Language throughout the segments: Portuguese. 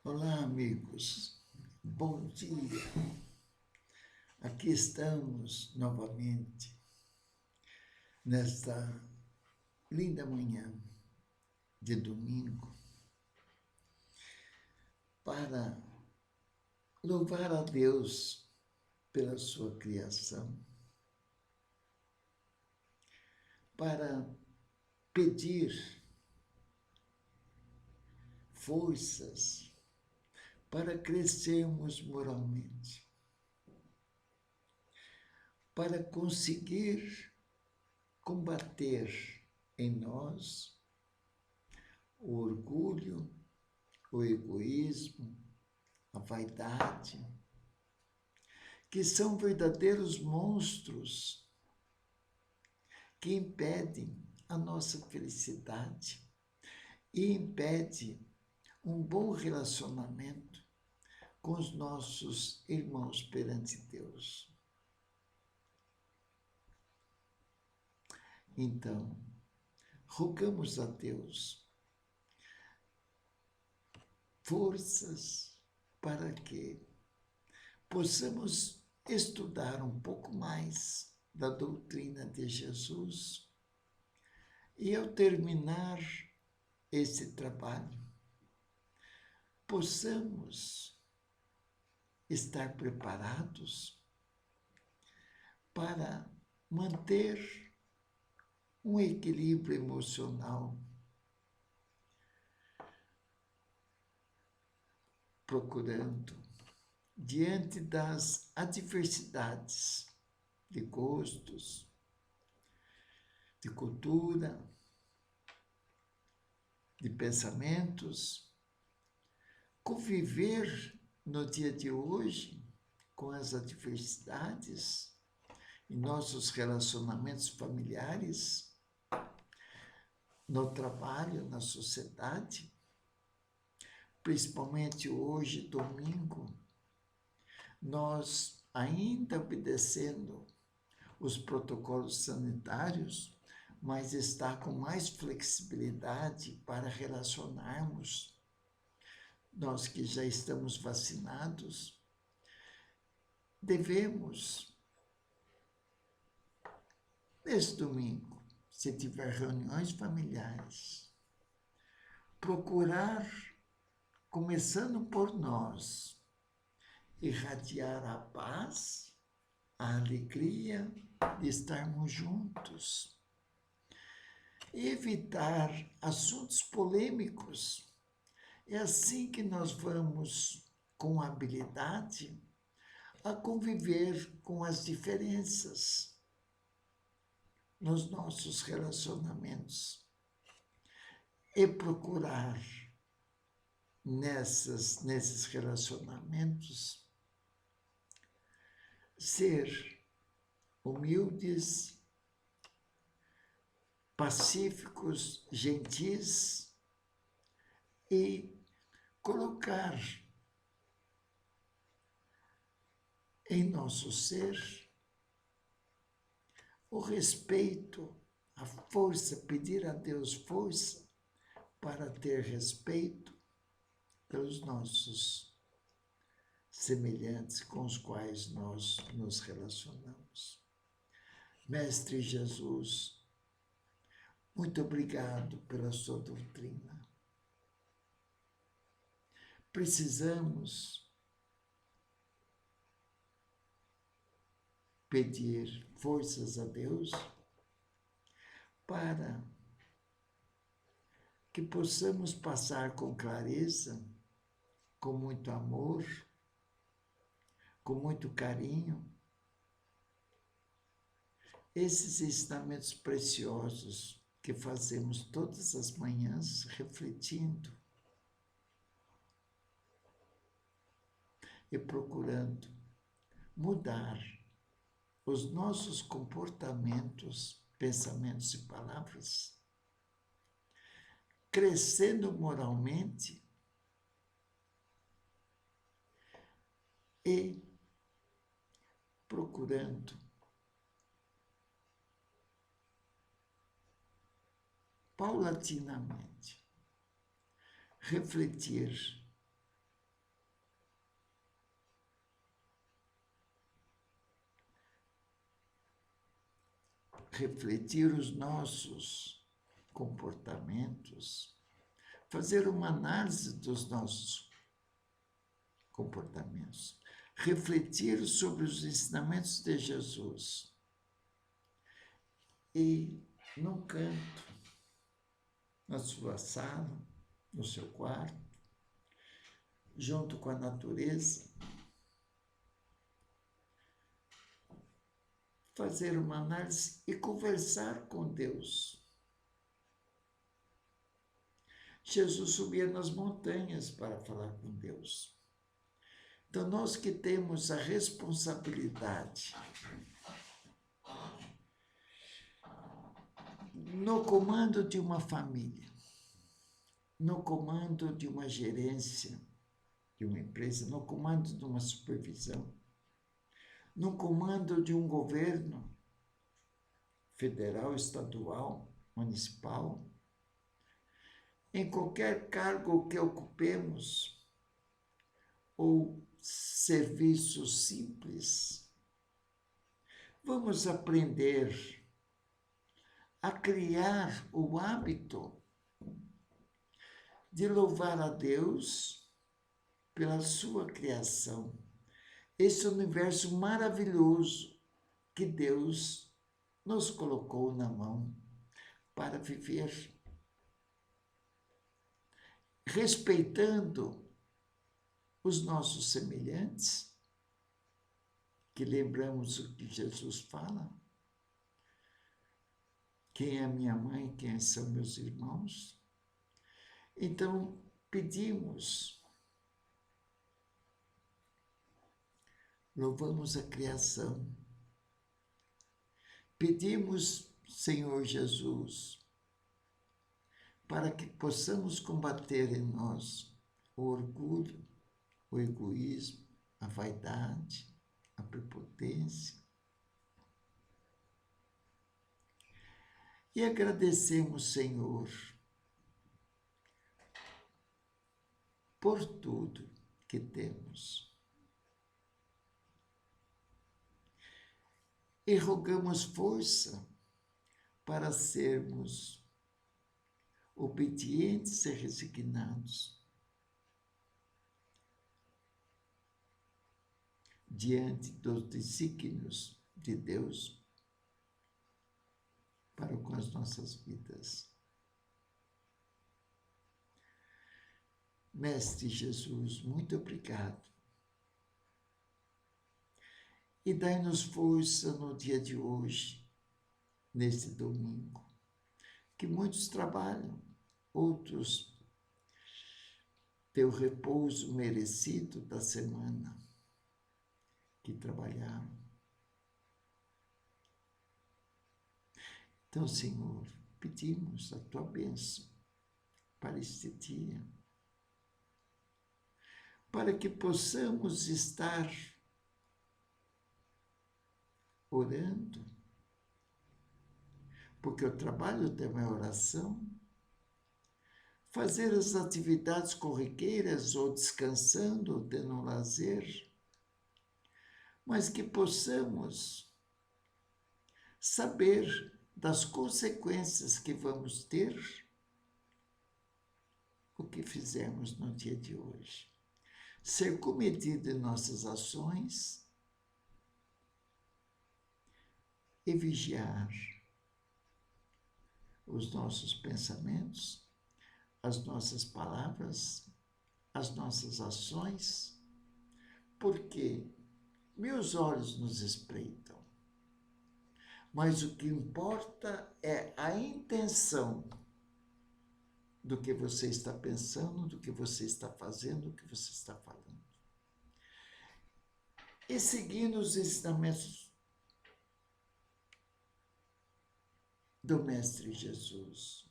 Olá, amigos. Bom dia. Aqui estamos novamente nesta linda manhã de domingo para louvar a Deus pela sua criação, para pedir forças para crescermos moralmente, para conseguir combater em nós o orgulho, o egoísmo, a vaidade, que são verdadeiros monstros que impedem a nossa felicidade e impedem um bom relacionamento com os nossos irmãos perante Deus. Então, rogamos a Deus forças para que possamos estudar um pouco mais da doutrina de Jesus e, ao terminar esse trabalho, possamos estar preparados para manter um equilíbrio emocional, procurando, diante das adversidades de gostos, de cultura, de pensamentos, conviver no dia de hoje com as adversidades em nossos relacionamentos familiares, no trabalho, na sociedade, principalmente hoje, domingo, nós ainda obedecendo os protocolos sanitários, mas está com mais flexibilidade para relacionarmos. Nós que já estamos vacinados, devemos, neste domingo, se tiver reuniões familiares, procurar, começando por nós, irradiar a paz, a alegria de estarmos juntos, e evitar assuntos polêmicos. É assim que nós vamos, com habilidade, a conviver com as diferenças nos nossos relacionamentos e procurar nesses relacionamentos ser humildes, pacíficos, gentis e colocar em nosso ser o respeito, a força, pedir a Deus força para ter respeito pelos nossos semelhantes com os quais nós nos relacionamos. Mestre Jesus, muito obrigado pela sua doutrina. Precisamos pedir forças a Deus para que possamos passar com clareza, com muito amor, com muito carinho, esses ensinamentos preciosos que fazemos todas as manhãs refletindo e procurando mudar os nossos comportamentos, pensamentos e palavras, crescendo moralmente e procurando paulatinamente refletir refletir os nossos comportamentos, fazer uma análise dos nossos comportamentos, refletir sobre os ensinamentos de Jesus e, num canto, na sua sala, no seu quarto, junto com a natureza, fazer uma análise e conversar com Deus. Jesus subia nas montanhas para falar com Deus. Então, nós que temos a responsabilidade no comando de uma família, no comando de uma gerência de uma empresa, no comando de uma supervisão, no comando de um governo federal, estadual, municipal, em qualquer cargo que ocupemos, ou serviço simples, vamos aprender a criar o hábito de louvar a Deus pela sua criação. Esse universo maravilhoso que Deus nos colocou na mão para viver, respeitando os nossos semelhantes, que lembramos o que Jesus fala. Quem é minha mãe, quem são meus irmãos? Então, pedimos, louvamos a criação, pedimos, Senhor Jesus, para que possamos combater em nós o orgulho, o egoísmo, a vaidade, a prepotência. E agradecemos, Senhor, por tudo que temos. E rogamos força para sermos obedientes e resignados diante dos desígnios de Deus para com as nossas vidas. Mestre Jesus, muito obrigado. E dai-nos força no dia de hoje, neste domingo, que muitos trabalham, outros têm o repouso merecido da semana que trabalharam. Então, Senhor, pedimos a Tua bênção para este dia, para que possamos estar orando, porque o trabalho também é oração, fazer as atividades corriqueiras ou descansando, ou tendo um lazer, mas que possamos saber das consequências que vamos ter o que fizemos no dia de hoje. Ser comedido em nossas ações e vigiar os nossos pensamentos, as nossas palavras, as nossas ações, porque meus olhos nos espreitam, mas o que importa é a intenção do que você está pensando, do que você está fazendo, do que você está falando. E seguindo os ensinamentos do Mestre Jesus,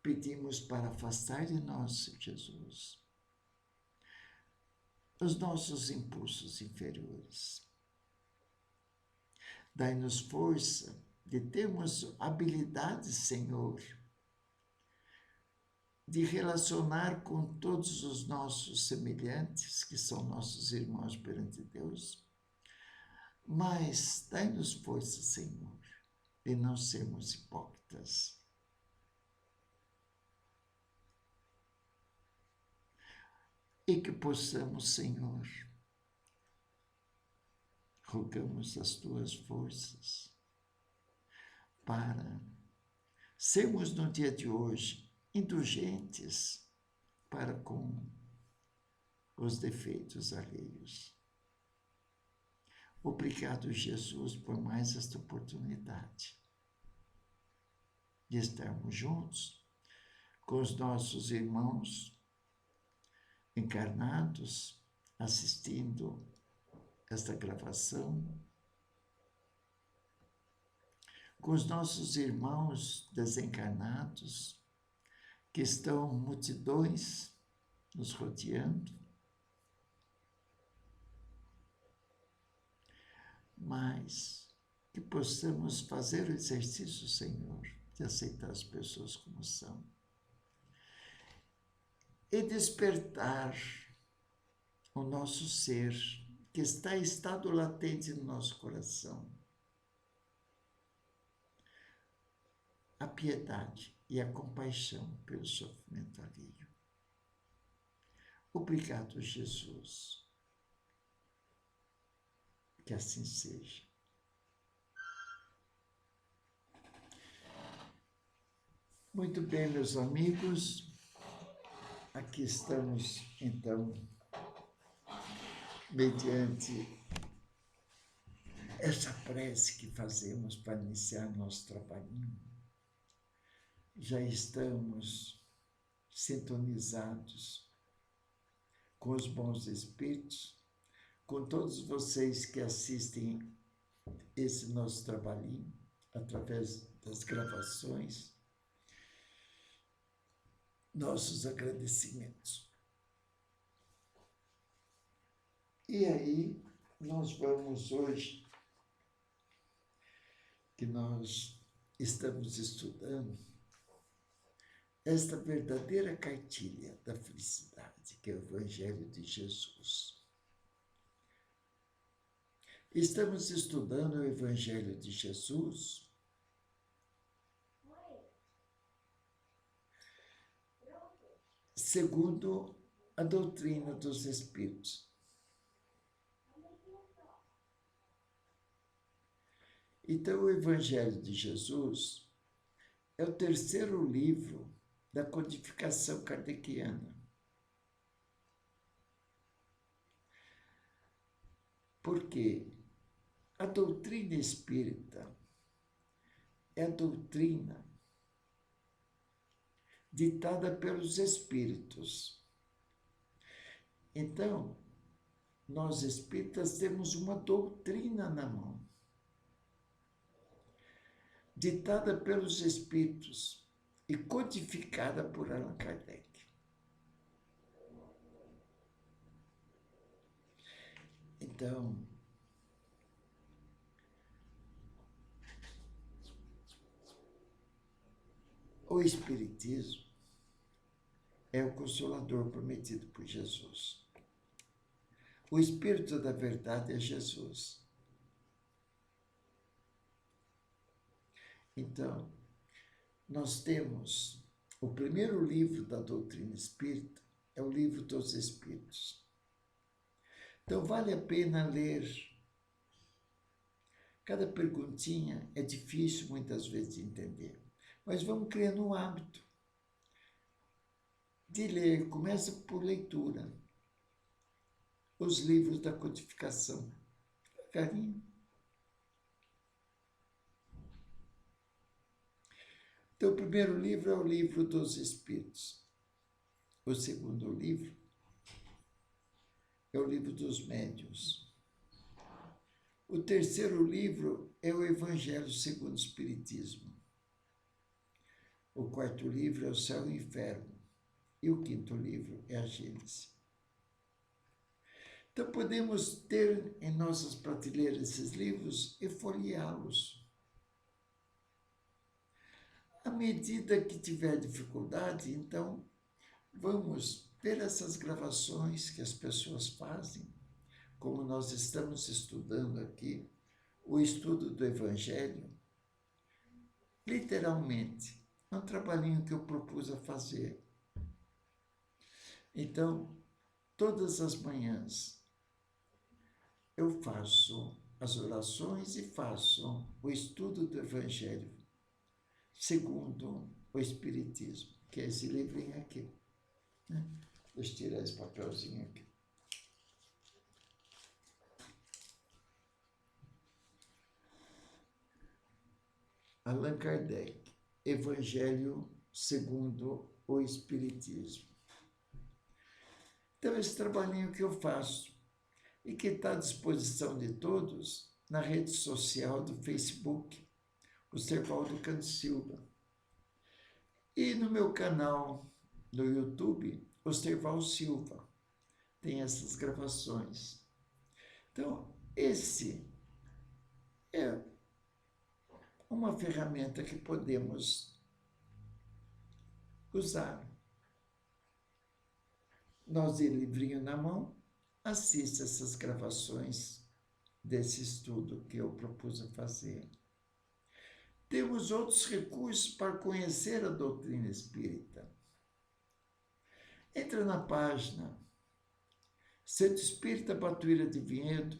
pedimos para afastar de nós, Jesus, os nossos impulsos inferiores. Dai-nos força de termos habilidade, Senhor, de relacionar com todos os nossos semelhantes, que são nossos irmãos perante Deus, mas dai-nos força, Senhor, e não sermos hipócritas. E que possamos, Senhor, rogamos as tuas forças para sermos no dia de hoje indulgentes para com os defeitos alheios. Obrigado, Jesus, por mais esta oportunidade de estarmos juntos com os nossos irmãos encarnados, assistindo esta gravação, com os nossos irmãos desencarnados, que estão multidões nos rodeando, mas que possamos fazer o exercício, Senhor, de aceitar as pessoas como são e despertar o nosso ser que está em estado latente no nosso coração. A piedade e a compaixão pelo sofrimento alheio. Obrigado, Jesus. Que assim seja. Muito bem, meus amigos. Aqui estamos, então, mediante essa prece que fazemos para iniciar nosso trabalhinho. Já estamos sintonizados com os bons espíritos, com todos vocês que assistem esse nosso trabalhinho através das gravações. Nossos agradecimentos. E aí, nós vamos hoje, que nós estamos estudando esta verdadeira cartilha da felicidade, que é o Evangelho de Jesus. Estamos estudando o Evangelho de Jesus segundo a doutrina dos Espíritos. Então, o Evangelho de Jesus é o terceiro livro da codificação kardeciana. Porque a doutrina espírita é a doutrina ditada pelos espíritos. Então, nós espíritas temos uma doutrina na mão, ditada pelos espíritos e codificada por Allan Kardec. Então, o Espiritismo é o Consolador prometido por Jesus. O Espírito da Verdade é Jesus. Então, nós temos o primeiro livro da doutrina espírita, é o Livro dos Espíritos. Então, vale a pena ler. Cada perguntinha é difícil muitas vezes de entender, mas vamos criando um hábito de ler. Começa por leitura os livros da codificação, devagarinho. Então, o primeiro livro é o Livro dos Espíritos. O segundo livro é o Livro dos Médiuns. O terceiro livro é o Evangelho segundo o Espiritismo. O quarto livro é o Céu e o Inferno. E o quinto livro é a Gênese. Então, podemos ter em nossas prateleiras esses livros e folheá-los. À medida que tiver dificuldade, então, vamos ver essas gravações que as pessoas fazem, como nós estamos estudando aqui, o estudo do Evangelho, literalmente, é um trabalhinho que eu propus a fazer. Então, todas as manhãs, eu faço as orações e faço o estudo do Evangelho segundo o Espiritismo, que é esse livrinho aqui. Né? Deixa eu tirar esse papelzinho aqui. Allan Kardec, Evangelho segundo o Espiritismo. Então, esse trabalhinho que eu faço e que está à disposição de todos na rede social do Facebook, o Servaldo Canto Silva. E no meu canal no YouTube, o Serval Silva. Tem essas gravações. Então, esse é uma ferramenta que podemos usar. Nós, de livrinho na mão, assista essas gravações desse estudo que eu propus a fazer. Temos outros recursos para conhecer a doutrina espírita. Entra na página Centro Espírita Batuíra de Vinhedo,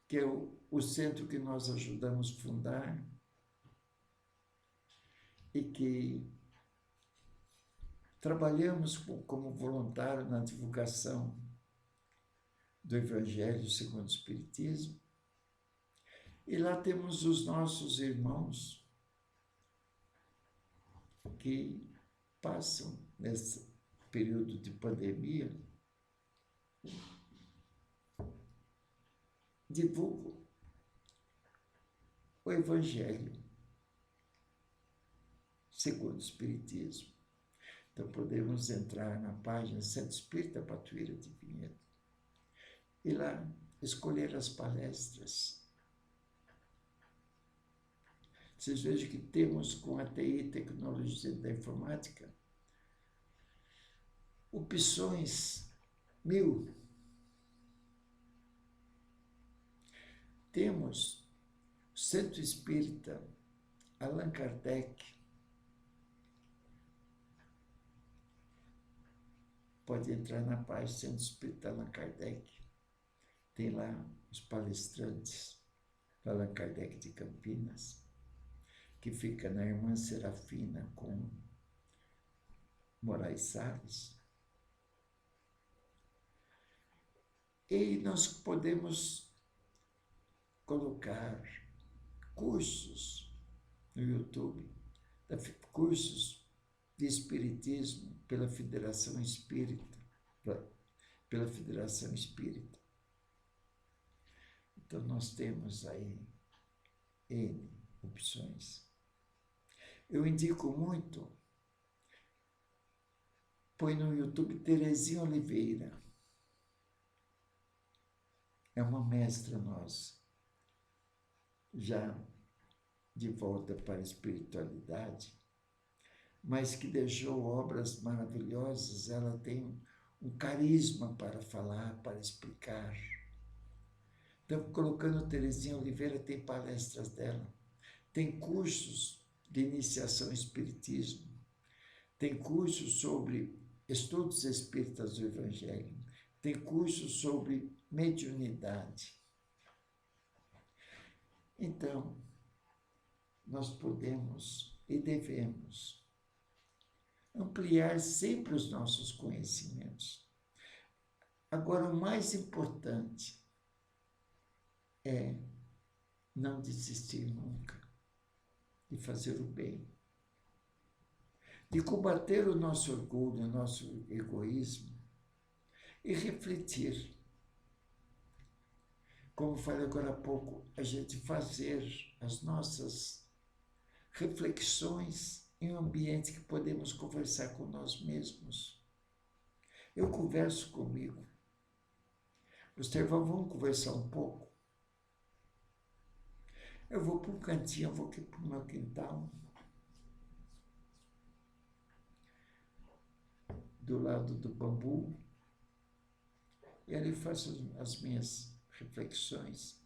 que é o centro que nós ajudamos a fundar e que trabalhamos como voluntário na divulgação do Evangelho segundo o Espiritismo. E lá temos os nossos irmãos que passam nesse período de pandemia, divulgam o Evangelho segundo o Espiritismo. Então, podemos entrar na página Centro Espírita Batuíra de Vinhedo e lá escolher as palestras. Vocês vejam que temos, com a TI, Tecnologia da Informática, opções 1000. Temos Centro Espírita Allan Kardec. Pode entrar na página Centro Espírita Allan Kardec. Tem lá os palestrantes do Allan Kardec de Campinas, que fica na Irmã Serafina com Moraes Salles. E nós podemos colocar cursos no YouTube, cursos de Espiritismo pela Federação Espírita, pela Federação Espírita. Então, nós temos aí N opções. Eu indico muito, põe no YouTube Terezinha Oliveira. É uma mestra nossa, já de volta para a espiritualidade, mas que deixou obras maravilhosas. Ela tem um carisma para falar, para explicar. Então, colocando Terezinha Oliveira, tem palestras dela, tem cursos de iniciação em espiritismo, tem cursos sobre estudos espíritas do Evangelho, tem cursos sobre mediunidade. Então, nós podemos e devemos ampliar sempre os nossos conhecimentos. Agora, o mais importante é não desistir nunca de fazer o bem, de combater o nosso orgulho, o nosso egoísmo e refletir. Como falei agora há pouco, a gente fazer as nossas reflexões em um ambiente que podemos conversar com nós mesmos. Eu converso comigo. Os Serval vão conversar um pouco. Eu vou para um cantinho, eu vou aqui para o meu quintal, do lado do bambu, e ali faço as minhas reflexões.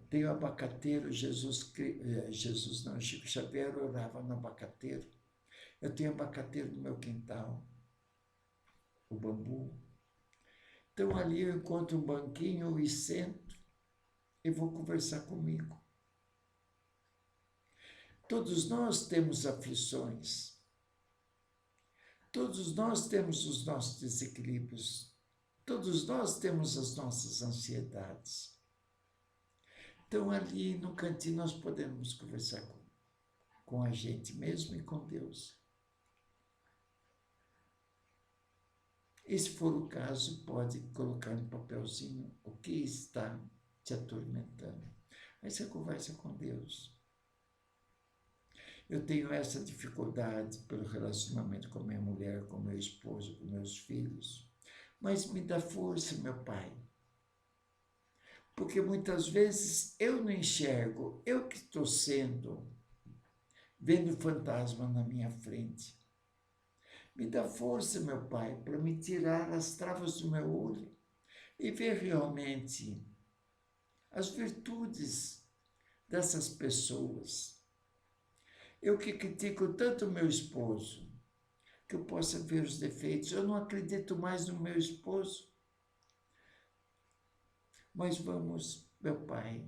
Tem o abacateiro, Jesus não, Chico Xavier orava no abacateiro. Eu tenho abacateiro no meu quintal, o bambu. Então ali eu encontro um banquinho e sento e vou conversar comigo. Todos nós temos aflições. Todos nós temos os nossos desequilíbrios. Todos nós temos as nossas ansiedades. Então, ali no cantinho, nós podemos conversar com a gente mesmo e com Deus. E se for o caso, pode colocar no papelzinho o que está te atormentando. Aí você conversa com Deus. Eu tenho essa dificuldade pelo relacionamento com a minha mulher, com meu esposo, com meus filhos. Mas me dá força, meu Pai. Porque muitas vezes eu não enxergo, eu que estou vendo fantasma na minha frente. Me dá força, meu Pai, para me tirar as travas do meu olho e ver realmente as virtudes dessas pessoas. Eu que critico tanto meu esposo, que eu possa ver os defeitos. Eu não acredito mais no meu esposo. Mas vamos, meu Pai,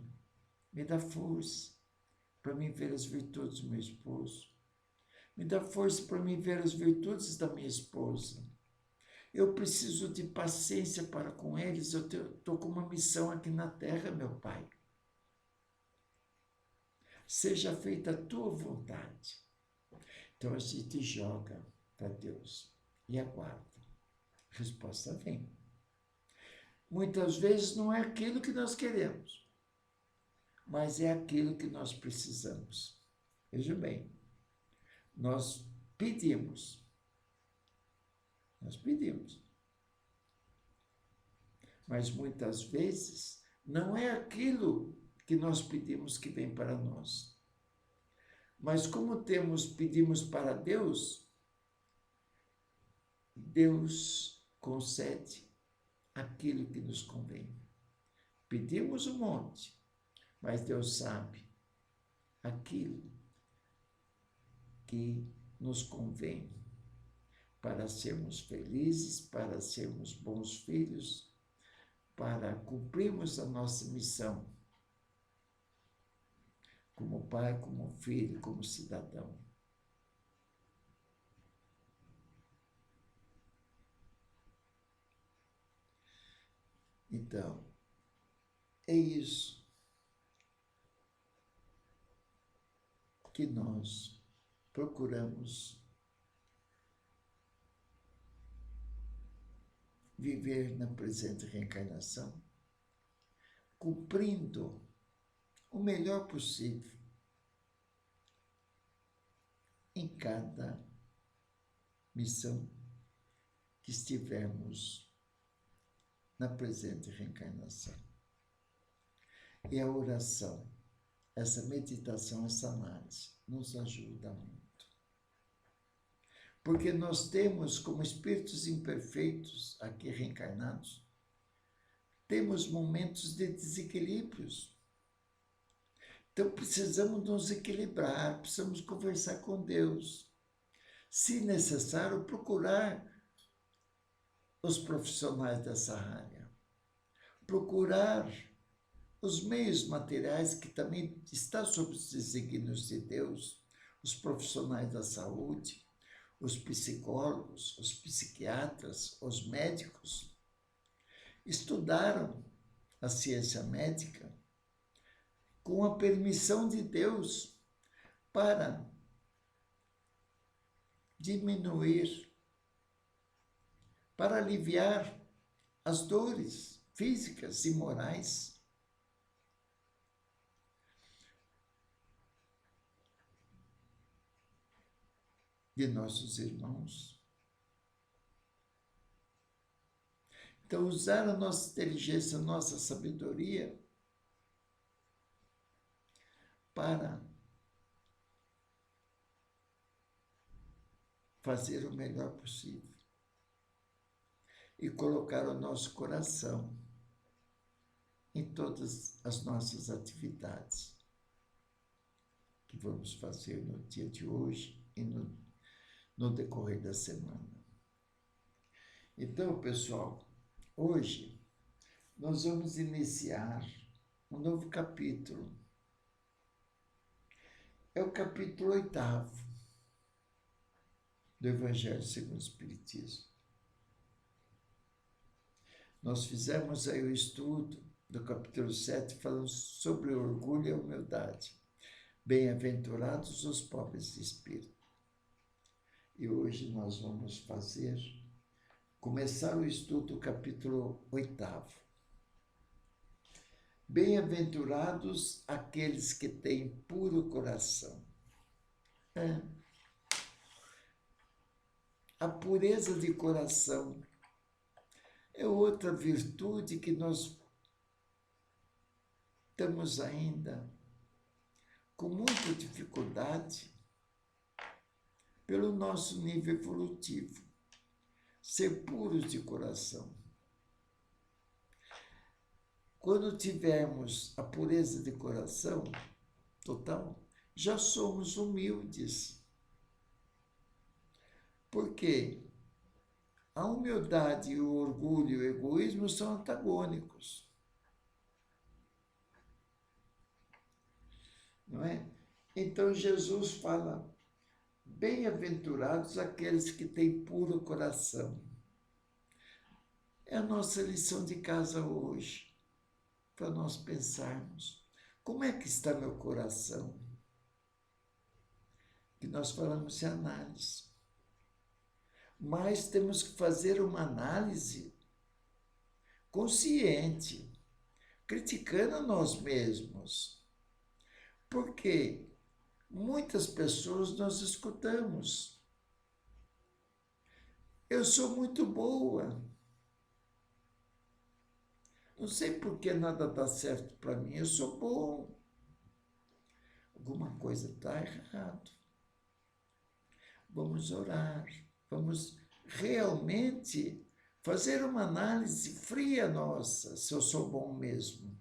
me dá força para mim ver as virtudes do meu esposo. Me dá força para mim ver as virtudes da minha esposa. Eu preciso de paciência para com eles. Eu estou com uma missão aqui na terra, meu Pai. Seja feita a tua vontade. Então a gente joga para Deus e aguarda. A resposta vem. Muitas vezes não é aquilo que nós queremos, mas é aquilo que nós precisamos. Veja bem, nós pedimos. Mas muitas vezes não é aquilo que nós pedimos que vem para nós. Mas como pedimos para Deus, Deus concede aquilo que nos convém. Pedimos um monte, mas Deus sabe aquilo que nos convém para sermos felizes, para sermos bons filhos, para cumprirmos a nossa missão como pai, como filho, como cidadão. Então, é isso que nós procuramos viver na presente reencarnação, cumprindo o melhor possível em cada missão que estivermos na presente reencarnação. E a oração, essa meditação, essa análise, nos ajuda muito. Porque nós temos, como espíritos imperfeitos, aqui reencarnados, temos momentos de desequilíbrios. Então precisamos nos equilibrar, precisamos conversar com Deus. Se necessário, procurar os profissionais dessa área. Procurar os meios materiais que também estão sob os desígnios de Deus, os profissionais da saúde, os psicólogos, os psiquiatras, os médicos, estudaram a ciência médica com a permissão de Deus para diminuir, para aliviar as dores físicas e morais. De nossos irmãos. Então, usar a nossa inteligência, a nossa sabedoria para fazer o melhor possível e colocar o nosso coração em todas as nossas atividades que vamos fazer no dia de hoje e no decorrer da semana. Então, pessoal, hoje nós vamos iniciar um novo capítulo. É o capítulo 8º do Evangelho segundo o Espiritismo. Nós fizemos aí o estudo do capítulo 7, falando sobre o orgulho e a humildade. Bem-aventurados os pobres de espírito. E hoje nós vamos começar o estudo do capítulo 8º. Bem-aventurados aqueles que têm puro coração. A pureza de coração é outra virtude que nós estamos ainda com muita dificuldade pelo nosso nível evolutivo, ser puros de coração. Quando tivermos a pureza de coração total, já somos humildes. Porque a humildade, o orgulho e o egoísmo são antagônicos. Não é? Então Jesus fala: bem-aventurados aqueles que têm puro coração. É a nossa lição de casa hoje, para nós pensarmos: como é que está meu coração? Que nós falamos de análise. Mas temos que fazer uma análise consciente, criticando a nós mesmos. Porque muitas pessoas nós escutamos: eu sou muito boa, não sei por que nada dá certo para mim, eu sou bom. Alguma coisa está errado. Vamos orar, vamos realmente fazer uma análise fria nossa, se eu sou bom mesmo.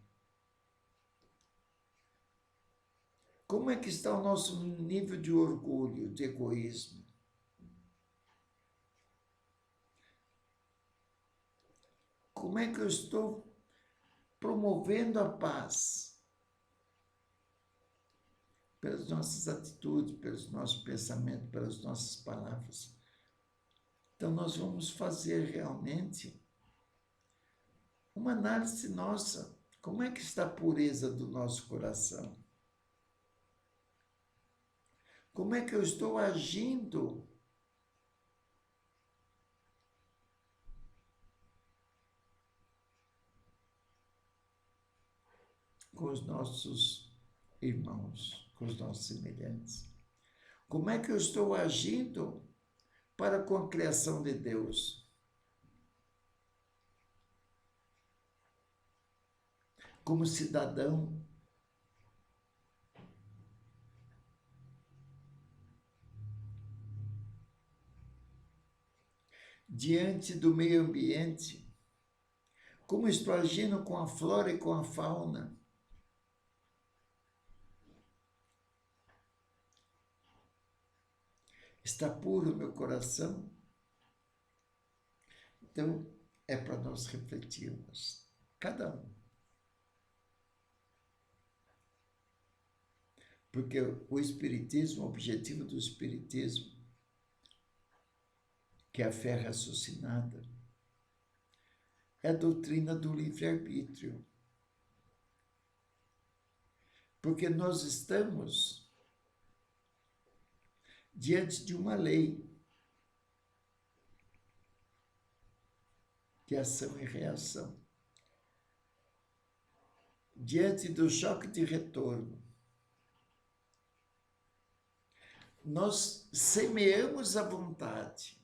Como é que está o nosso nível de orgulho, de egoísmo? Como é que eu estou promovendo a paz? Pelas nossas atitudes, pelos nossos pensamentos, pelas nossas palavras. Então, nós vamos fazer realmente uma análise nossa. Como é que está a pureza do nosso coração? Como é que eu estou agindo com os nossos irmãos, com os nossos semelhantes? Como é que eu estou agindo para com a criação de Deus? Como cidadão, diante do meio ambiente, como estou agindo com a flora e com a fauna? Está puro o meu coração? Então, é para nós refletirmos, cada um. Porque o Espiritismo, o objetivo do Espiritismo, que é a fé raciocinada, é a doutrina do livre-arbítrio. Porque nós estamos diante de uma lei, que é ação e reação. Diante do choque de retorno, nós semeamos a vontade,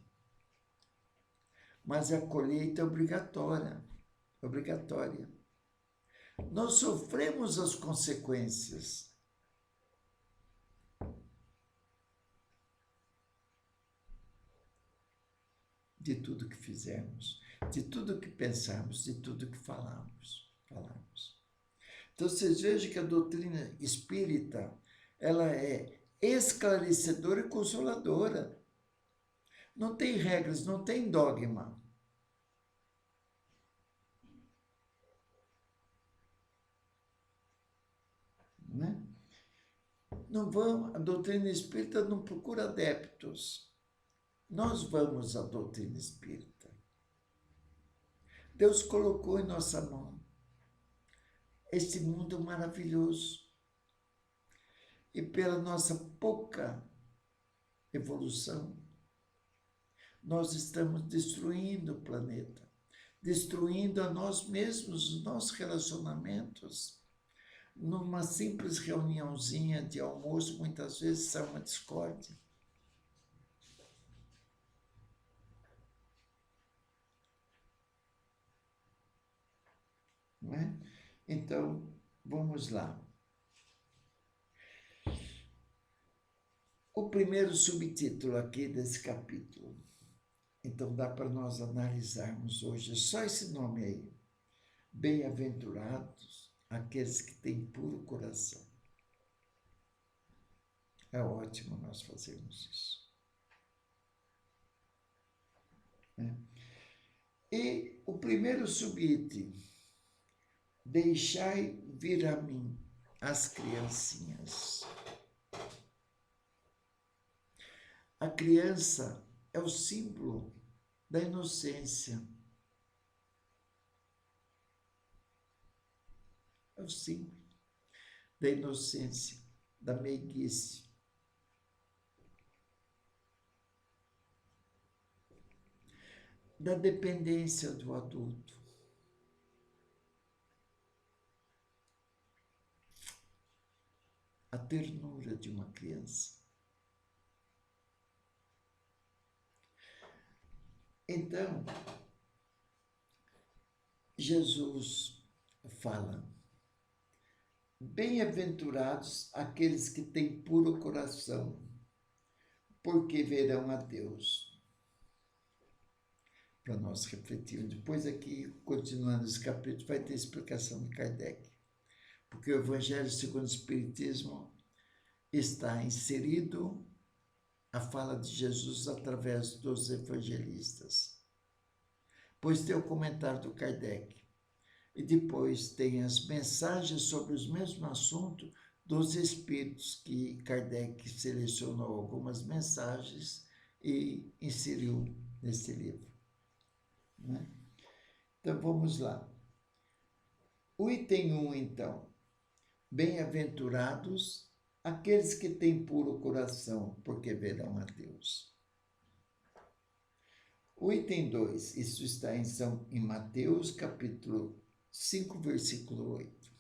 mas a colheita é obrigatória. Nós sofremos as consequências. De tudo que fizemos, de tudo que pensamos, de tudo que falamos. Então, vocês vejam que a doutrina espírita, ela é esclarecedora e consoladora. Não tem regras, não tem dogma. Né? Não vamos, a doutrina espírita não procura adeptos. Nós vamos à doutrina espírita. Deus colocou em nossa mão este mundo maravilhoso. E pela nossa pouca evolução, nós estamos destruindo o planeta, destruindo a nós mesmos, os nossos relacionamentos. Numa simples reuniãozinha de almoço, muitas vezes é uma discórdia. Não é? Então, vamos lá. O primeiro subtítulo aqui desse capítulo. Então, dá para nós analisarmos hoje só esse nome aí. Bem-aventurados aqueles que têm puro coração. É ótimo nós fazermos isso. Né? E o primeiro subitem, deixai vir a mim as criancinhas. A criança é o símbolo da inocência. É o símbolo da inocência, da meiguice. Da dependência do adulto. A ternura de uma criança. Então, Jesus fala: bem-aventurados aqueles que têm puro coração, porque verão a Deus. Para nós refletirmos. Depois aqui, continuando esse capítulo, vai ter explicação de Kardec. Porque o Evangelho segundo o Espiritismo está inserido a fala de Jesus através dos evangelistas. Depois tem o comentário do Kardec. E depois tem as mensagens sobre os mesmos assuntos dos espíritos, que Kardec selecionou algumas mensagens e inseriu nesse livro. Né? Então, vamos lá. O item 1, então. Bem-aventurados aqueles que têm puro coração, porque verão a Deus. O item 2, isso está em Mateus, capítulo 5, versículo 8.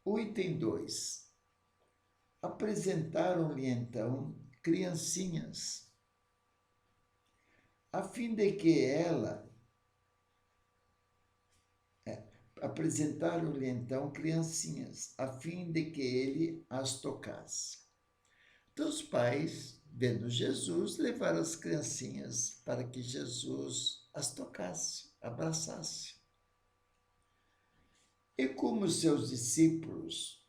O item 2. Apresentaram-lhe, então, criancinhas, a fim de que ela... Apresentaram-lhe, então, criancinhas, a fim de que ele as tocasse. Então, os pais, vendo Jesus, levaram as criancinhas para que Jesus as tocasse, abraçasse. E como seus discípulos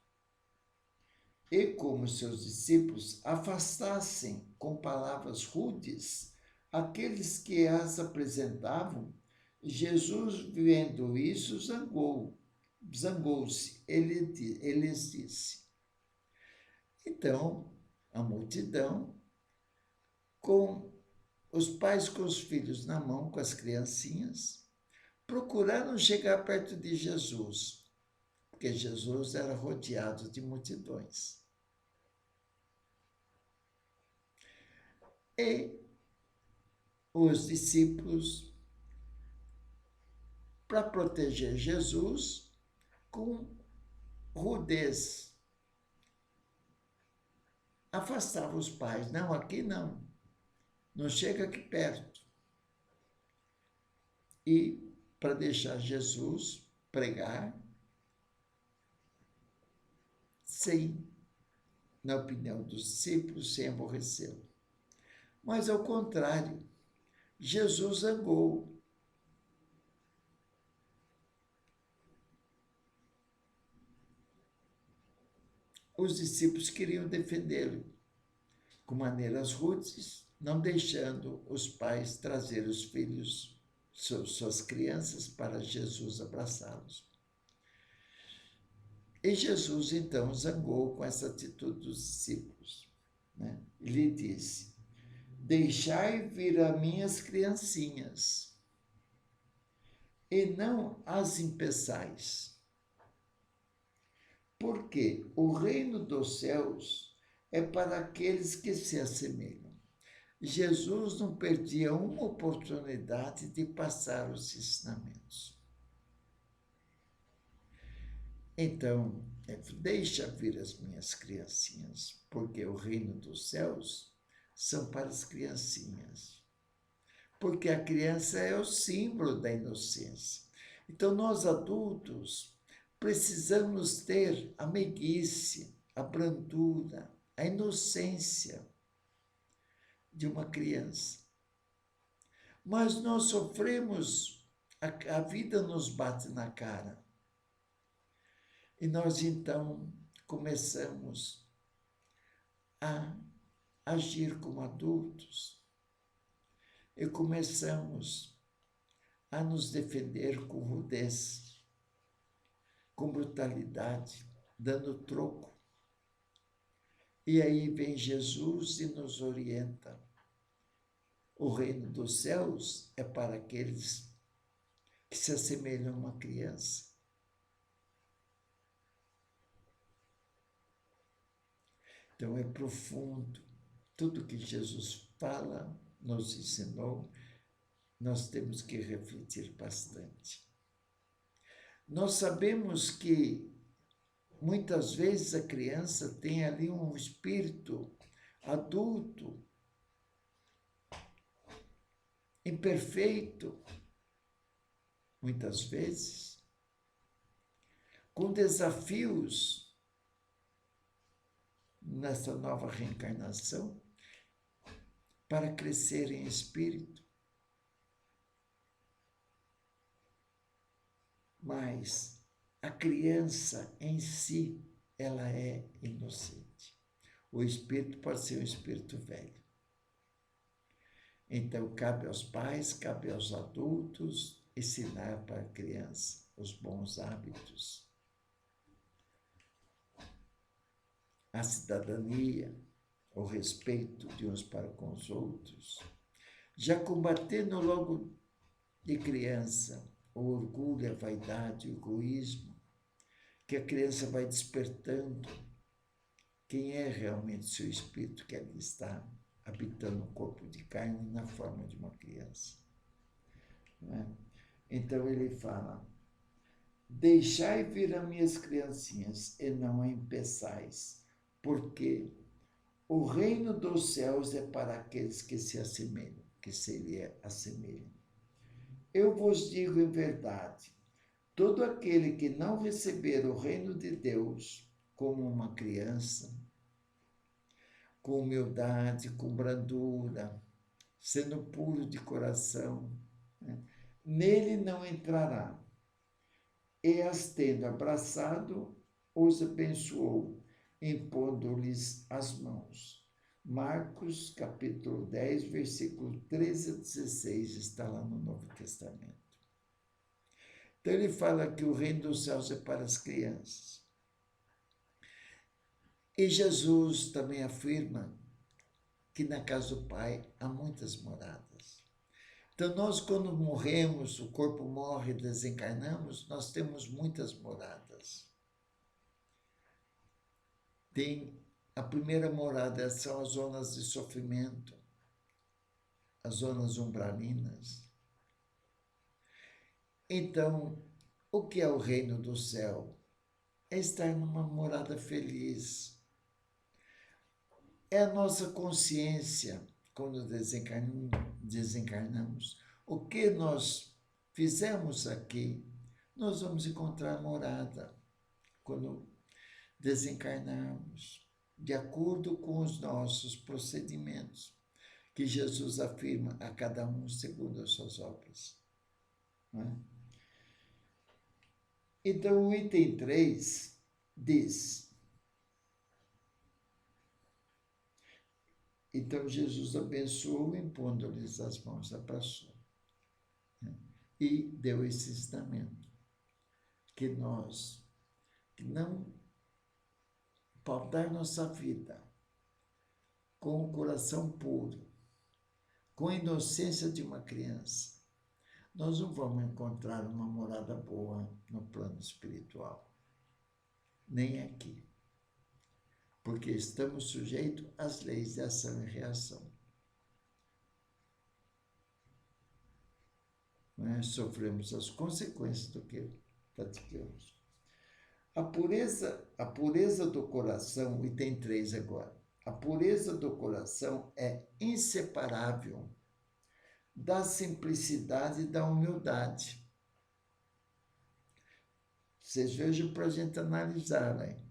afastassem com palavras rudes aqueles que as apresentavam, Jesus, vendo isso, zangou-se. Ele lhes disse. Então, a multidão, com os pais com os filhos na mão, com as criancinhas, procuraram chegar perto de Jesus, porque Jesus era rodeado de multidões. E os discípulos, para proteger Jesus, com rudez, afastavam os pais. Não, aqui não. Não chega aqui perto. E para deixar Jesus pregar, sem, na opinião dos discípulos, sem aborrecê-lo. Mas, ao contrário, Jesus zangou. os discípulos queriam defendê-lo com maneiras rudes, não deixando os pais trazer os filhos, suas crianças, para Jesus abraçá-los. E Jesus, então, zangou com essa atitude dos discípulos, né? E lhe disse: deixai vir a minhas criancinhas, e não as impeçais, porque o reino dos céus é para aqueles que se assemelham. Jesus não perdia uma oportunidade de passar os ensinamentos. Então, deixa vir as minhas criancinhas, porque o reino dos céus são para as criancinhas. Porque a criança é o símbolo da inocência. Então, nós adultos precisamos ter a meiguice, a brandura, a inocência de uma criança. Mas nós sofremos, a vida nos bate na cara. E nós, então, começamos a agir como adultos e começamos a nos defender com rudez, com brutalidade, dando troco. E aí vem Jesus e nos orienta. O reino dos céus é para aqueles que se assemelham a uma criança. Então é profundo. Tudo que Jesus fala, nos ensinou, nós temos que refletir bastante. Nós sabemos que muitas vezes a criança tem ali um espírito adulto, imperfeito, muitas vezes, com desafios nessa nova reencarnação, para crescer em espírito. Mas a criança em si, ela é inocente. O espírito pode ser um espírito velho. Então, cabe aos pais, cabe aos adultos ensinar para a criança os bons hábitos, a cidadania, o respeito de uns para com os outros, já combatendo logo de criança o orgulho, a vaidade, o egoísmo, que a criança vai despertando quem é realmente seu espírito que ali está habitando o corpo de carne na forma de uma criança. Não é? Então ele fala: deixai vir as minhas criancinhas e não a impeçais, porque o reino dos céus é para aqueles que se assemelham, que se lhe assemelham. Eu vos digo em verdade, todo aquele que não receber o reino de Deus como uma criança, com humildade, com brandura, sendo puro de coração, né, nele não entrará. E as tendo abraçado, os abençoou, impondo-lhes as mãos. Marcos, capítulo 10, versículo 13 a 16, está lá no Novo Testamento. Então ele fala que o reino dos céus é para as crianças. E Jesus também afirma que na casa do Pai há muitas moradas. Então nós, quando morremos, o corpo morre, desencarnamos, nós temos muitas moradas. A primeira morada são as zonas de sofrimento, as zonas umbralinas. Então, o que é o reino do céu? É estar numa morada feliz. É a nossa consciência, quando desencarnamos. O que nós fizemos aqui, nós vamos encontrar morada quando desencarnarmos, de acordo com os nossos procedimentos, que Jesus afirma a cada um segundo as suas obras. Não é? Então, o item 3 diz: Então Jesus abençoou, impondo-lhes as mãos, abraçou, né? E deu esse ensinamento, que nós que não pautamos nossa vida com o coração puro, com a inocência de uma criança, nós não vamos encontrar uma morada boa no plano espiritual, nem aqui, porque estamos sujeitos às leis de ação e reação. Nós sofremos as consequências do que praticamos. A pureza do coração, e tem 3 agora, a pureza do coração é inseparável da simplicidade e da humildade. Vocês vejam para a gente analisar, né?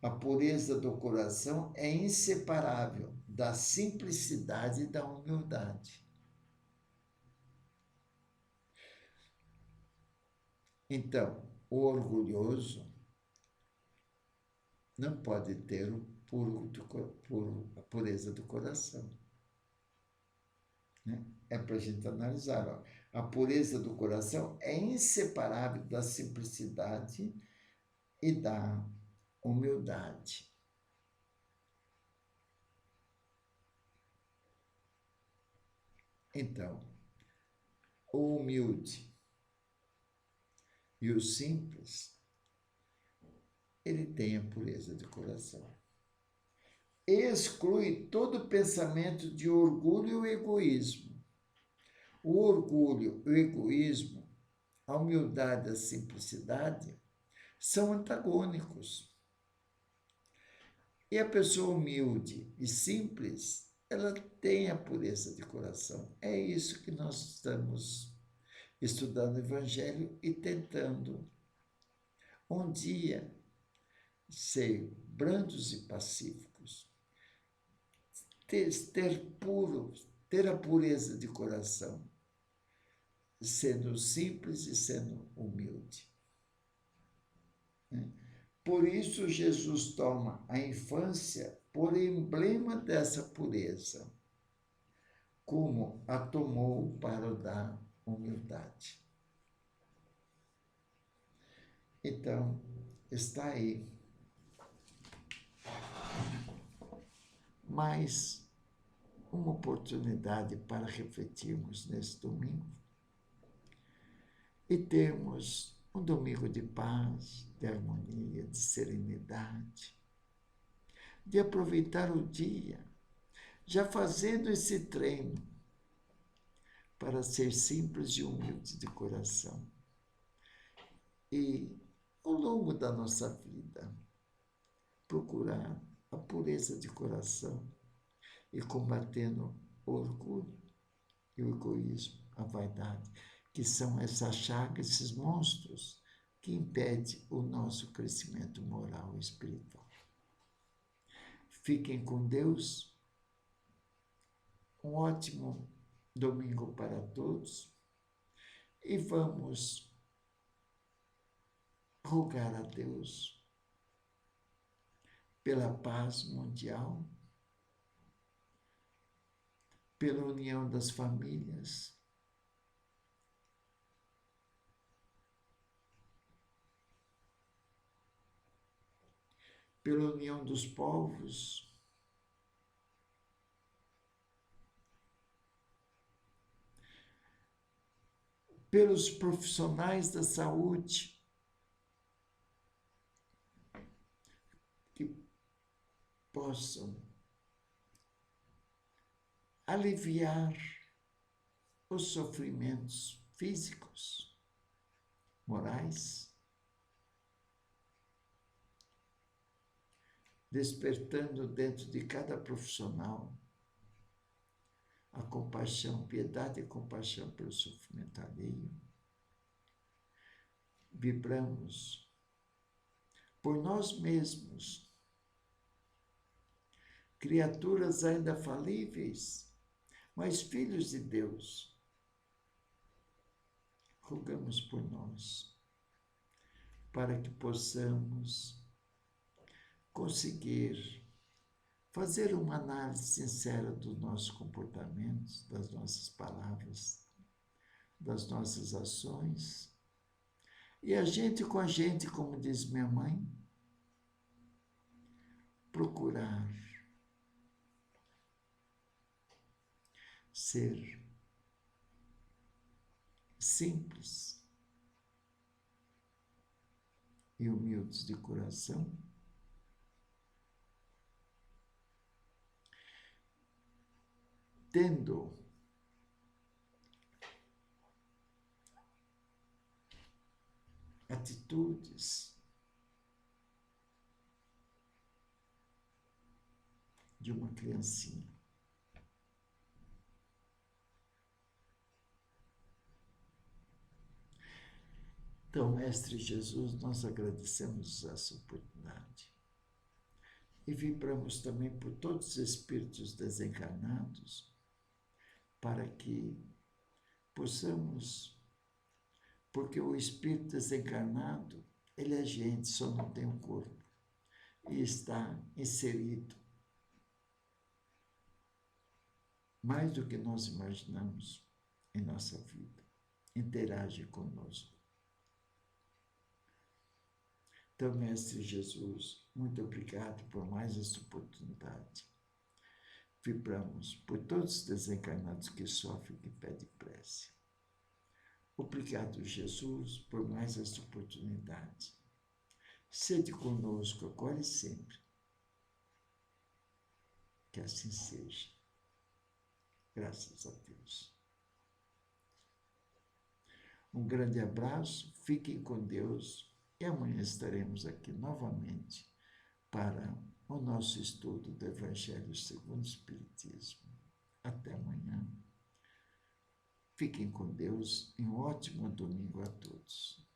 A pureza do coração é inseparável da simplicidade e da humildade. Então, o orgulhoso não pode ter a pureza do coração, né? É para a gente analisar. Ó. A pureza do coração é inseparável da simplicidade e da humildade. Então, o humilde e o simples, ele tem a pureza de coração. Exclui todo pensamento de orgulho e egoísmo. O orgulho, o egoísmo, a humildade e a simplicidade são antagônicos. E a pessoa humilde e simples, ela tem a pureza de coração. É isso que nós estamos estudando o Evangelho e tentando um dia ser brandos e pacíficos, ter a pureza de coração, sendo simples e sendo humilde. Por isso, Jesus toma a infância por emblema dessa pureza, como a tomou para o da humildade. Então, está aí mais uma oportunidade para refletirmos nesse domingo e termos um domingo de paz, de harmonia, de serenidade, de aproveitar o dia, já fazendo esse treino para ser simples e humilde de coração. E, ao longo da nossa vida, procurar a pureza de coração e combatendo o orgulho e o egoísmo, a vaidade, que são essas chagas, esses monstros que impedem o nosso crescimento moral e espiritual. Fiquem com Deus. Um ótimo domingo para todos e vamos rogar a Deus pela paz mundial, pela união das famílias, pela união dos povos, pelos profissionais da saúde, que possam aliviar os sofrimentos físicos, morais, despertando dentro de cada profissional a compaixão, piedade e compaixão pelo sofrimento alheio. Vibramos por nós mesmos, criaturas ainda falíveis, mas filhos de Deus. Rogamos por nós, para que possamos conseguir fazer uma análise sincera dos nossos comportamentos, das nossas palavras, das nossas ações. E a gente com a gente, como diz minha mãe, procurar ser simples e humildes de coração, tendo atitudes de uma criancinha. Então, Mestre Jesus, nós agradecemos essa oportunidade e vibramos também por todos os espíritos desencarnados para que possamos, porque o espírito desencarnado, ele é gente, só não tem um corpo e está inserido mais do que nós imaginamos em nossa vida, interage conosco. Então, Mestre Jesus, muito obrigado por mais esta oportunidade. Vibramos por todos os desencarnados que sofrem e pedem prece. Obrigado, Jesus, por mais esta oportunidade. Sede conosco agora e sempre. Que assim seja. Graças a Deus. Um grande abraço, fiquem com Deus e amanhã estaremos aqui novamente para o nosso estudo do Evangelho segundo o Espiritismo. Até amanhã. Fiquem com Deus e um ótimo domingo a todos.